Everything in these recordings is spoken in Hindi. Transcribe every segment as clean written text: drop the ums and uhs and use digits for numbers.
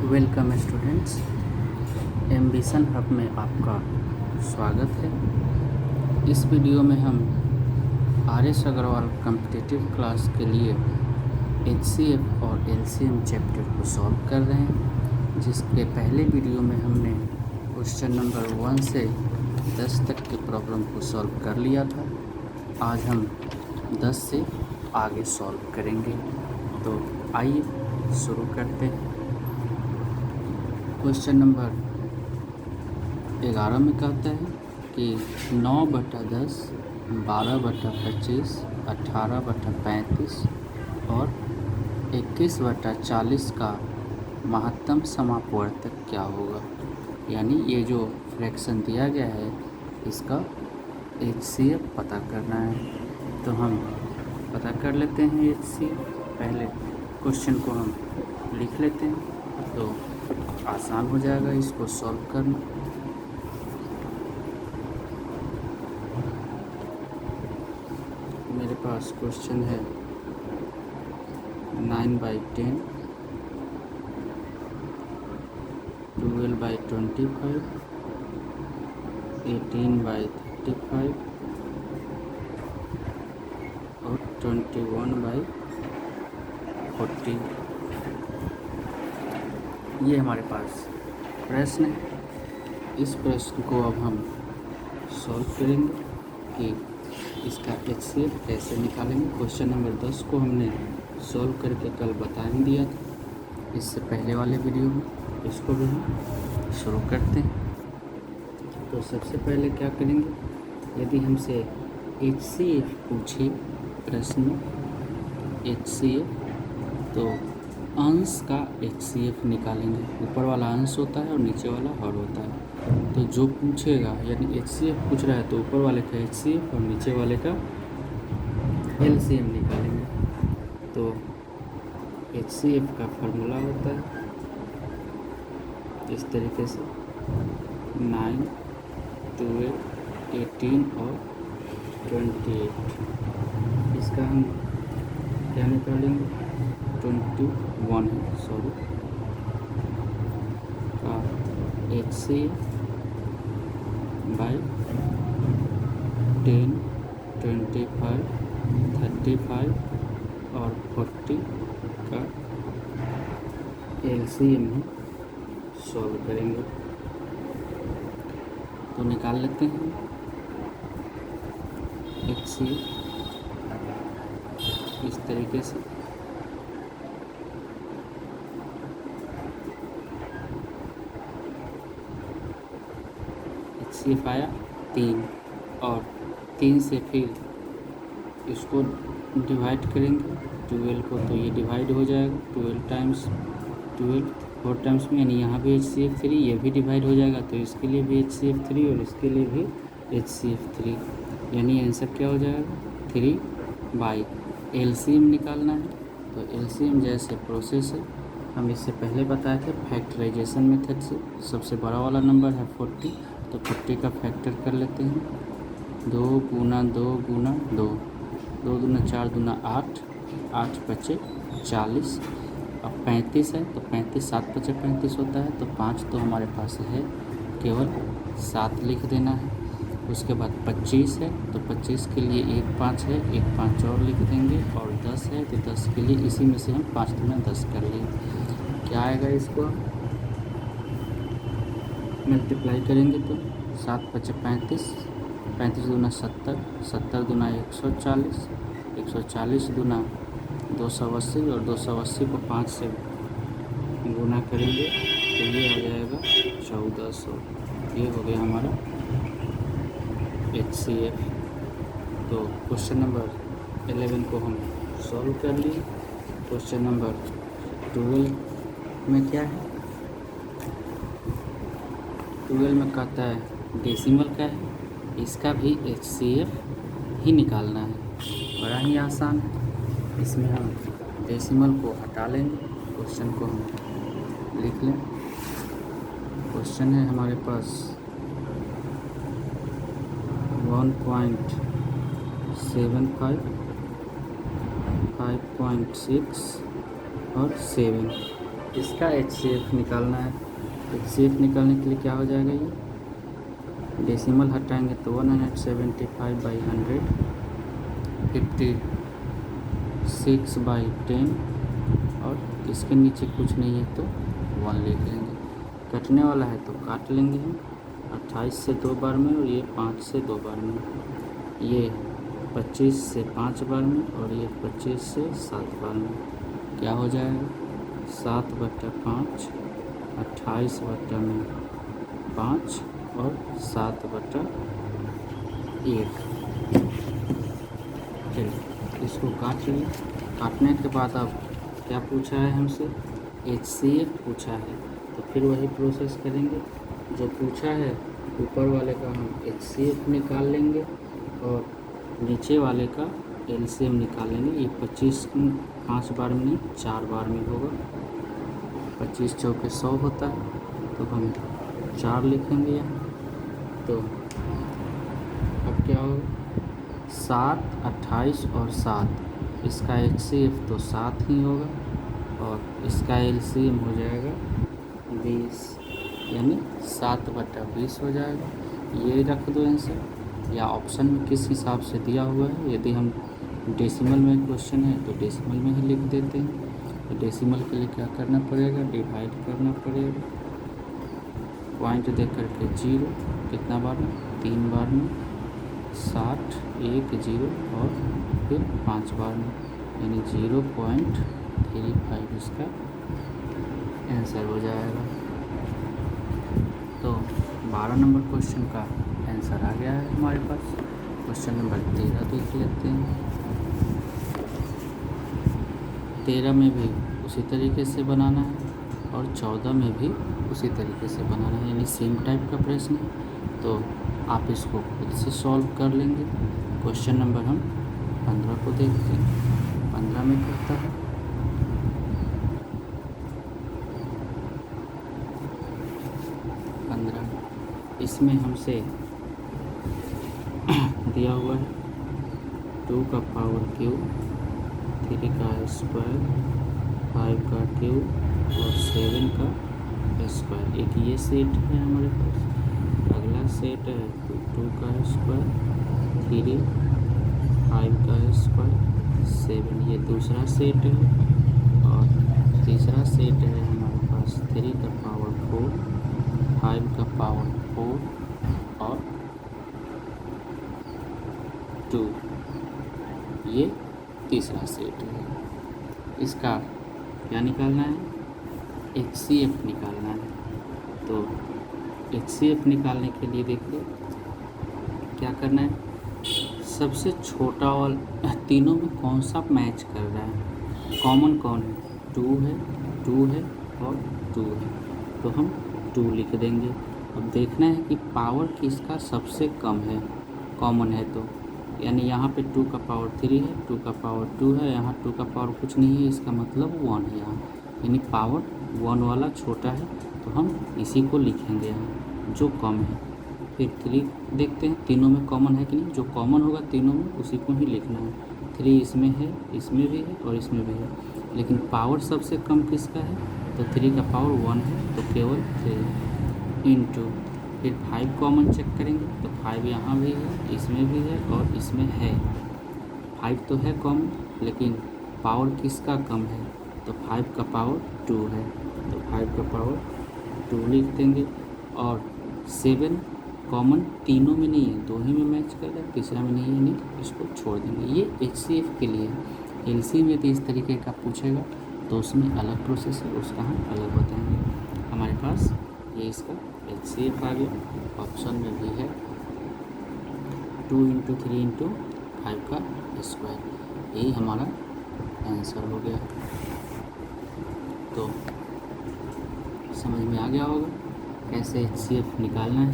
वेलकम स्टूडेंट्स, एम्बिशन हब में आपका स्वागत है। इस वीडियो में हम आर.एस. अग्रवाल कॉम्पिटिटिव क्लास के लिए HCF और LCM चैप्टर को सॉल्व कर रहे हैं, जिसके पहले वीडियो में हमने क्वेश्चन नंबर 1 से 10 तक के प्रॉब्लम को सॉल्व कर लिया था। आज हम 10 से आगे सॉल्व करेंगे। तो आइए शुरू करते हैं। क्वेश्चन नंबर 11 में कहता है कि 9/10, 12/25, 18/35 और 21/40 का महत्तम समापवर्तक क्या होगा। यानी ये जो फ्रैक्शन दिया गया है इसका HCF पता करना है। तो हम पता कर लेते हैं HCF। पहले क्वेश्चन को हम लिख लेते हैं तो आसान हो जाएगा इसको सॉल्व करना। मेरे पास क्वेश्चन है 9/10, 12/25, 18/35 और 21/40। ये हमारे पास प्रश्न है। इस प्रश्न को अब हम सॉल्व करेंगे कि इसका HCF कैसे निकालेंगे। क्वेश्चन नंबर 10 को हमने सॉल्व करके कल बता ही दिया था इससे पहले वाले वीडियो में। इसको भी हम शुरू करते हैं। तो सबसे पहले क्या करेंगे, यदि हमसे HCF पूछे प्रश्न में HCF, तो अंश का HCF निकालेंगे। ऊपर वाला अंश होता है और नीचे वाला हर होता है। तो जो पूछेगा, यानी HCF पूछ रहा है तो ऊपर वाले का HCF और नीचे वाले का LCM निकालेंगे। तो HCF का फार्मूला होता है इस तरीके से 9, 12, 18 और 28। इसका हम क्या निकालेंगे, 21 है सॉरी का HCF बाई 10, 25, 35 और 40 का LCM हम सॉल्व करेंगे। तो निकाल लेते हैं HCF इस तरीके से। HCF आया 3 और 3 से फिर इसको डिवाइड करेंगे 12 को, तो ये डिवाइड हो जाएगा 12 टाइम्स 12 4 टाइम्स में, यानी यहाँ भी HCF 3, ये भी डिवाइड हो जाएगा तो इसके लिए भी HCF 3 और इसके लिए भी HCF 3, यानी आंसर क्या हो जाएगा 3/। LCM निकालना है। तो LCM जैसे प्रोसेस है, हम इससे पहले बताए थे फैक्टराइजेशन मेथड से। सबसे बड़ा वाला नंबर है 40, तो 40 का फैक्टर कर लेते हैं। 2 गुना 2 गुना 2, 2 दूना 4 दूना 8, 8 बचे 40। अब 35 है तो 35, 7 बचे 35 होता है, तो 5 तो हमारे पास है, केवल 7 लिख देना है। उसके बाद 25 है तो 25 के लिए 1 5 है, 1 5 और लिख देंगे। और 10 है तो 10 के लिए इसी में से हम 5 दूना 10 कर लिए। क्या आएगा, इसको मल्टीप्लाई करेंगे तो 7 बचे 35, 35 दूना 70, 70 दूना 140, 140 दूना 280 और 280 को 5 से गुना करेंगे तो ये आ जाएगा 1400। ये हो गया हमारा HCF। तो क्वेश्चन नंबर 11 को हम सॉल्व कर लिए। क्वेश्चन नंबर 12 में क्या है, 12 में कहता है डेसिमल का है, इसका भी HCF ही निकालना है। बड़ा ही आसान है। इसमें हम डेसिमल को हटा लेंगे, क्वेश्चन को हम लिख लें। क्वेश्चन है हमारे पास 1.75, 5.6 और 7। इसका HCF निकालना है। HCF निकालने के लिए क्या हो जाएगा, ये डेसिमल हटाएंगे तो 175/100, 56/10, और इसके नीचे कुछ नहीं है तो 1 लिख लेंगे। कटने वाला है तो काट लेंगे हम, 28 से 2 बार में और ये 5 से 2 बार में, ये 25 से 5 बार में और ये 25 से 7 बार में। क्या हो जाएगा, 7/5, 28/5 और 7/1। चलिए इसको काट लिए। काटने के बाद अब क्या पूछा है हमसे, HCF पूछा है, तो फिर वही प्रोसेस करेंगे जो पूछा है। ऊपर वाले का हम HCF निकाल लेंगे और नीचे वाले का LCM निकाल लेंगे। ये 25 5 बार में नहीं 4 बार में होगा। 25 चौके 100 होता है तो हम 4 लिखेंगे यहाँ। तो अब क्या होगा, 7, 28 और 7, इसका HCF तो 7 ही होगा और इसका LCM हो जाएगा 20, यानी 7/20 हो जाएगा। ये रख दो आंसर, या ऑप्शन में किस हिसाब से दिया हुआ है। यदि हम डेसिमल में क्वेश्चन है तो डेसिमल में ही लिख देते हैं। तो डेसिमल के लिए क्या करना पड़ेगा, डिवाइड करना पड़ेगा, पॉइंट दे करके 0 कितना बार में, 3 बार में, 60, 1 0 और फिर 5 बार में, यानी 0.35 इसका आंसर हो जाएगा। तो 12 नंबर क्वेश्चन का आंसर आ गया है हमारे पास। क्वेश्चन नंबर 13 देख लेते हैं। 13 में भी उसी तरीके से बनाना है और 14 में भी उसी तरीके से बनाना है, यानी सेम टाइप का प्रश्न है। तो आप इसको खुद से सॉल्व कर लेंगे। क्वेश्चन नंबर हम 15 को देखते हैं। 15 में कहता है, इसमें हमसे दिया हुआ है 2 का पावर क्यूब, 3 का स्क्वायर, 5 का क्यूब और 7 का स्क्वायर। एक ये सेट है हमारे पास। अगला सेट है 2 का स्क्वायर, 3, 5 का स्क्वायर, 7, ये दूसरा सेट है। और तीसरा सेट है हमारे पास 3 का पावर 4, 5 का पावर 4 और 2, ये तीसरा सेट है। इसका क्या निकालना है, HCF निकालना है। तो HCF निकालने के लिए देखिए क्या करना है, सबसे छोटा वाला तीनों में कौन सा मैच कर रहा है, कॉमन कौन है, 2 है, 2 है और 2 है, तो हम 2 लिख देंगे। अब देखना है कि पावर किसका सबसे कम है, कॉमन है तो, यानी यहाँ पे 2 का पावर 3 है, 2 का पावर 2 है, यहाँ 2 का पावर कुछ नहीं है, इसका मतलब 1 है यहाँ, यानी पावर 1 वाला छोटा है, तो हम इसी को लिखेंगे यहाँ जो कम है। फिर 3 देखते हैं तीनों में कॉमन है कि नहीं, जो कॉमन होगा तीनों में उसी को ही लिखना है। 3 इसमें है, इसमें भी है और इसमें भी है, लेकिन पावर सबसे कम किसका है, तो 3 का पावर 1 है, तो केवल 3 इंटू, फिर 5 कॉमन चेक करेंगे तो 5 यहाँ भी है, इसमें भी है और इसमें है। 5 तो है कॉमन, लेकिन पावर किसका कम है, तो 5 का पावर 2 है, तो 5 का पावर 2 लिख देंगे। और 7 कॉमन तीनों में नहीं है, 2 ही में मैच कर रहा है, तीसरा में नहीं है, नहीं इसको छोड़ देंगे। ये HCF के लिए। LCM यदि इस तरीके का पूछेगा तो उसमें अलग प्रोसेस है, उसका हम अलग बताएंगे। हमारे पास ये इसका HCF आ गया। ऑप्शन में भी है 2 × 3 × 5 का स्क्वायर, यही हमारा आंसर हो गया। तो समझ में आ गया होगा कैसे HCF निकालना है।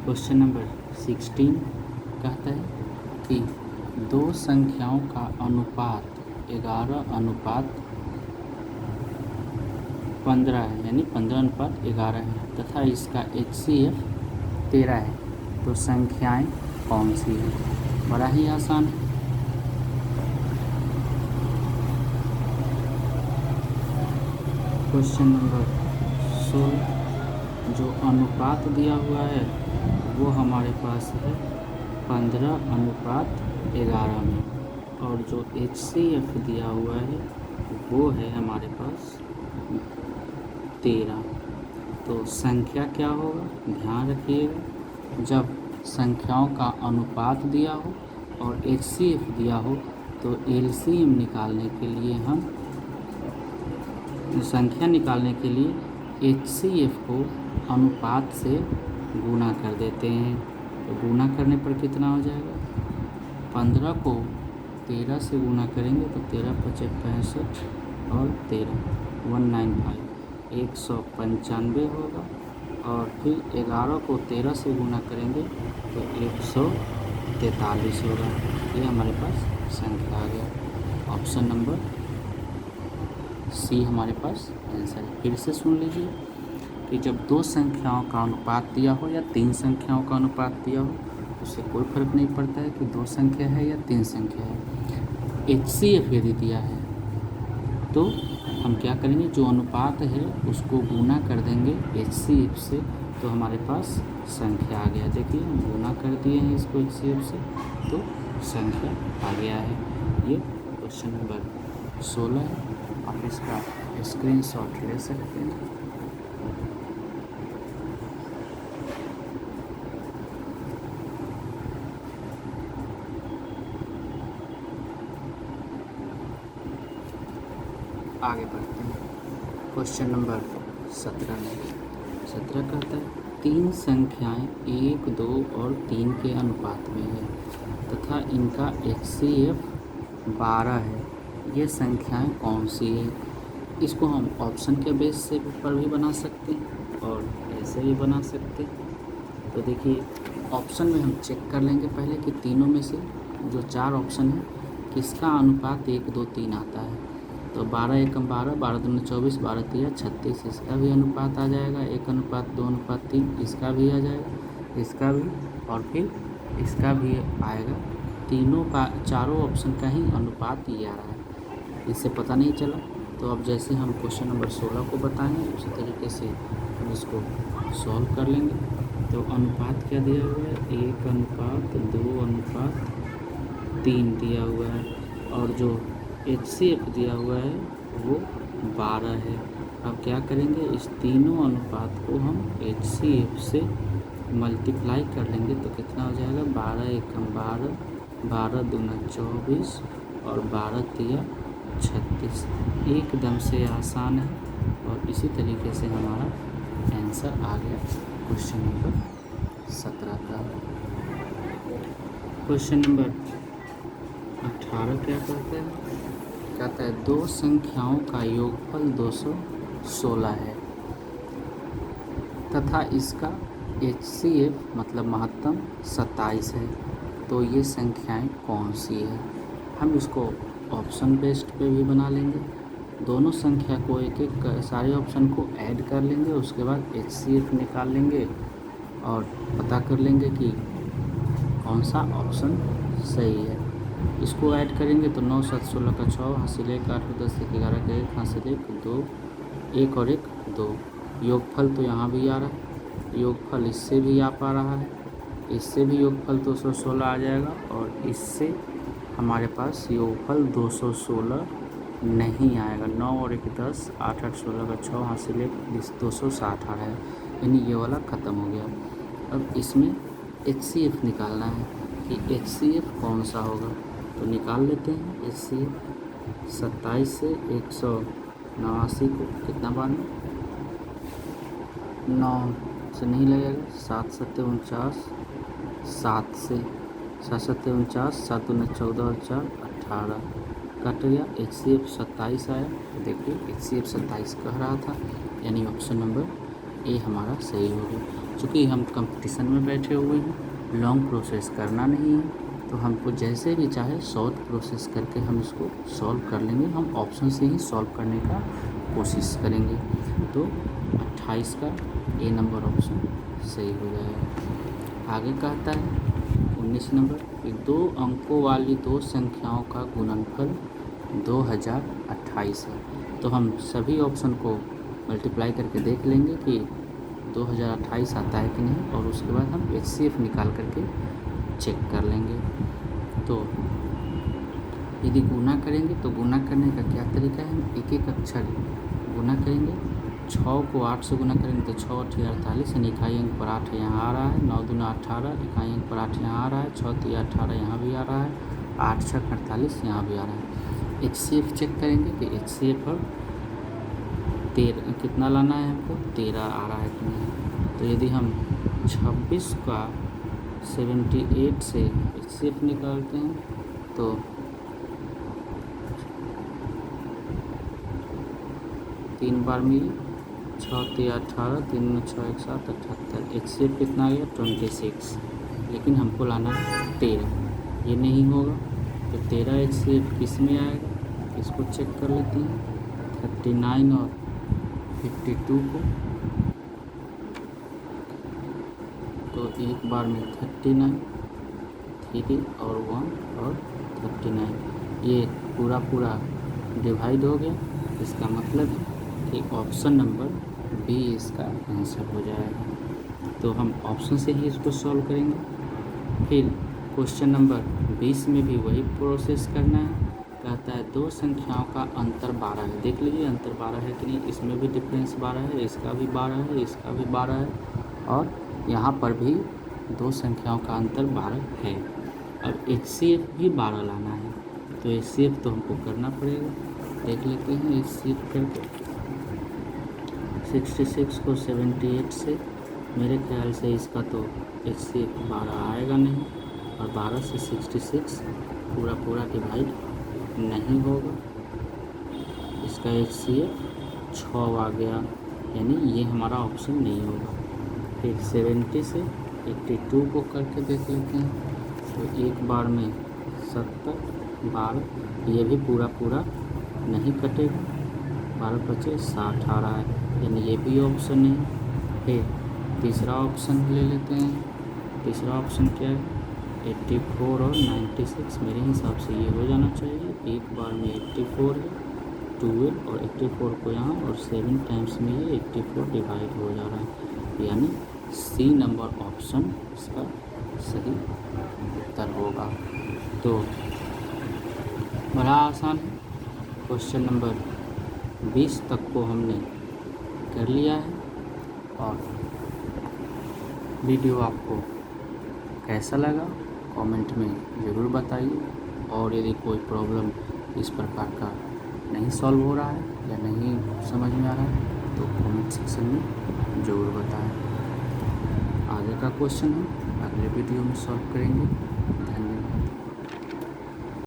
क्वेश्चन नंबर 16 कहता है कि 2 संख्याओं का अनुपात 11:15 है, यानी 15:11 है, तथा इसका HCF 13 है, तो संख्याएं कौन सी हैं। बड़ा ही आसान है। क्वेश्चन नंबर 16, जो अनुपात दिया हुआ है वो हमारे पास है 15:11 में, और जो HCF दिया हुआ है वो है हमारे पास 13। तो संख्या क्या होगा, ध्यान रखिएगा, जब संख्याओं का अनुपात दिया हो और HCF दिया हो तो LCM निकालने के लिए हम संख्या निकालने के लिए HCF को अनुपात से गुणा कर देते हैं। तो गुणा करने पर कितना हो जाएगा, 15 को 13 से गुणा करेंगे तो 13 × 5 = 65 और 13 195 195 होगा, और फिर 11 को 13 से गुणा करेंगे तो 143 होगा। ये हमारे पास संख्या आ गया। ऑप्शन नंबर सी हमारे पास आंसर है। फिर से सुन लीजिए कि जब दो संख्याओं का अनुपात दिया हो या तीन संख्याओं का अनुपात दिया हो, उससे कोई फर्क नहीं पड़ता है कि दो संख्या है या तीन संख्या है। HCF यदि दिया है तो हम क्या करेंगे, जो अनुपात है उसको गुना कर देंगे HCF से, तो हमारे पास संख्या आ गया। देखिए हम गुना कर दिए हैं इसको HCF से तो संख्या आ गया है। ये क्वेश्चन नंबर 16 है। आप इसका स्क्रीनशॉट ले सकते हैं। आगे बढ़ते हैं। क्वेश्चन नंबर 17 में 17 कहता है, तीन संख्याएं 1, 2 और 3 के अनुपात में है तथा इनका HCF 12 है। ये संख्याएं कौन सी है? इसको हम ऑप्शन के बेस से पर भी बना सकते हैं और ऐसे भी बना सकते हैं। तो देखिए ऑप्शन में हम चेक कर लेंगे पहले कि तीनों में से जो चार ऑप्शन है किसका अनुपात 1, 2, 3 आता है। तो 12 एकम 12, 12 दूनी 24, 12 तिया 36, इसका भी अनुपात आ जाएगा। 1:2:3 इसका भी आ जाएगा, इसका भी, और फिर इसका भी आएगा। तीनों का चारों ऑप्शन का ही अनुपात ये आ रहा है। इससे पता नहीं चला तो अब जैसे हम क्वेश्चन नंबर 16 को बताएंगे उसी तरीके से हम इसको सॉल्व कर लेंगे। तो अनुपात क्या दिया हुआ है, 1:2:3 दिया हुआ है, और जो HCF दिया हुआ है वो 12 है। अब क्या करेंगे, इस तीनों अनुपात को हम HCF से मल्टीप्लाई कर लेंगे तो कितना हो जाएगा, 12 एकम 12, 12 दूना 24 और 12 तिया 36। एकदम से आसान है और इसी तरीके से हमारा आंसर आ गया क्वेश्चन नंबर 17 का। क्वेश्चन नंबर 18 क्या कहता है, कहता है दो संख्याओं का योगफल 216 है तथा इसका HCF मतलब महत्तम 27 है। तो ये संख्याएं कौन सी है? हम इसको ऑप्शन बेस्ड पे भी बना लेंगे। दोनों संख्या को एक एक सारे ऑप्शन को ऐड कर लेंगे, उसके बाद HCF निकाल लेंगे और पता कर लेंगे कि कौन सा ऑप्शन सही है। इसको ऐड करेंगे तो 9, 7, 16 का 6, हासिल 1, 8, 10, 11 का 1, हासिल 1, 2, 1 और 1 2। योगफल तो यहाँ भी आ रहा है, योगफल इससे भी आ पा रहा है, इससे भी योगफल 216 आ जाएगा, और इससे हमारे पास योगफल 216 नहीं आएगा। 9 और 1 10, 8, 8, 16 का 6, हासिल 1, 260 आ रहा है, यानी ये वाला ख़त्म हो गया। अब इसमें HCF निकालना है कि HCF कौन सा होगा, तो निकाल लेते हैं। HCF 27 से 189 को कितना बांधे, 9 से नहीं लगेगा, 7 7 49, 7 से 7 7 49, 7 दूना 14 और 4 18 कट गया। HCF 27 आया। देखिए HCF 27 कह रहा था, यानी ऑप्शन नंबर ए हमारा सही हो गया। चूँकि हम कंपटीशन में बैठे हुए हैं, लॉन्ग प्रोसेस करना नहीं है, तो हमको जैसे भी चाहे शॉर्ट प्रोसेस करके हम इसको सॉल्व कर लेंगे। हम ऑप्शन से ही सॉल्व करने का कोशिश करेंगे। तो 28 का ए नंबर ऑप्शन सही हो जाएगा। आगे कहता है 19 नंबर कि 2 अंकों वाली दो संख्याओं का गुणनफल 2028 है। तो हम सभी ऑप्शन को मल्टीप्लाई करके देख लेंगे कि 2028 आता है कि नहीं, और उसके बाद हम HCF निकाल करके चेक कर लेंगे। तो यदि गुना करेंगे तो गुना करने का क्या तरीका है, हम एक एक अक्षर गुना करेंगे। 6 को 8 से गुना करेंगे तो 6 8 48, यानी इकाई अंक पर 8 यहाँ आ रहा है। 9 दूना 18, इकाई अंक पर 8 यहाँ आ रहा है। 6 3 18 यहाँ भी आ रहा है। 8 6 48 यहाँ भी आ रहा है। HCF चेक करेंगे कि HCF और 13 कितना लाना है हमको, 13 आ रहा है कि नहीं। तो यदि हम 26 का 78 से HCF निकालते हैं तो 3 बार मिली, 6 3 18, 3 9 6 1 7 78। HCF कितना आ गया 26, लेकिन हमको लाना है 13, ये नहीं होगा। तो 13 HCF किस में आएगा, इसको चेक कर लेते हैं। 39 और 52 को, तो एक बार में 39, 3 और 1 और 39, ये पूरा पूरा डिवाइड हो गया। इसका मतलब है कि ऑप्शन नंबर बी इसका आंसर हो जाएगा। तो हम ऑप्शन से ही इसको सॉल्व करेंगे। फिर क्वेश्चन नंबर 20 में भी वही प्रोसेस करना है। कहता है दो संख्याओं का अंतर 12 है। देख लीजिए अंतर 12 है कि नहीं, इसमें भी डिफरेंस 12 है, इसका भी 12 है, इसका भी 12 है, और यहाँ पर भी दो संख्याओं का अंतर 12 है। अब HCF भी 12 लाना है, तो HCF तो हमको करना पड़ेगा। देख लेते हैं HCF करके। 66 को 78 से, मेरे ख्याल से इसका तो HCF 12 आएगा नहीं, और 12 से 66 पूरा पूरा डिवाइड नहीं होगा। इसका HCF 6 आ गया, यानी ये हमारा ऑप्शन नहीं होगा। फिर 70 से 82 को करके देख लेते हैं। तो एक बार में 70 12, ये भी पूरा पूरा नहीं कटेगा। 12 25 60 आ रहा है, यानी ये भी ऑप्शन नहीं। फिर तीसरा ऑप्शन ले लेते हैं। तीसरा ऑप्शन क्या है, 84 और 96। मेरे हिसाब से ये हो जाना चाहिए। एक बार में 84 है, 12 और 84 को यहाँ और 7 टाइम्स में ये 84 डिवाइड हो जा रहा है, यानी सी नंबर ऑप्शन इसका सही उत्तर होगा। तो बड़ा आसान है। क्वेश्चन नंबर 20 तक को हमने कर लिया है। और वीडियो आपको कैसा लगा कमेंट में ज़रूर बताइए, और यदि कोई प्रॉब्लम इस प्रकार का नहीं सॉल्व हो रहा है या नहीं समझ में आ रहा है तो कमेंट सेक्शन में ज़रूर बताएं। आगे का क्वेश्चन हम अगले वीडियो में सॉल्व करेंगे।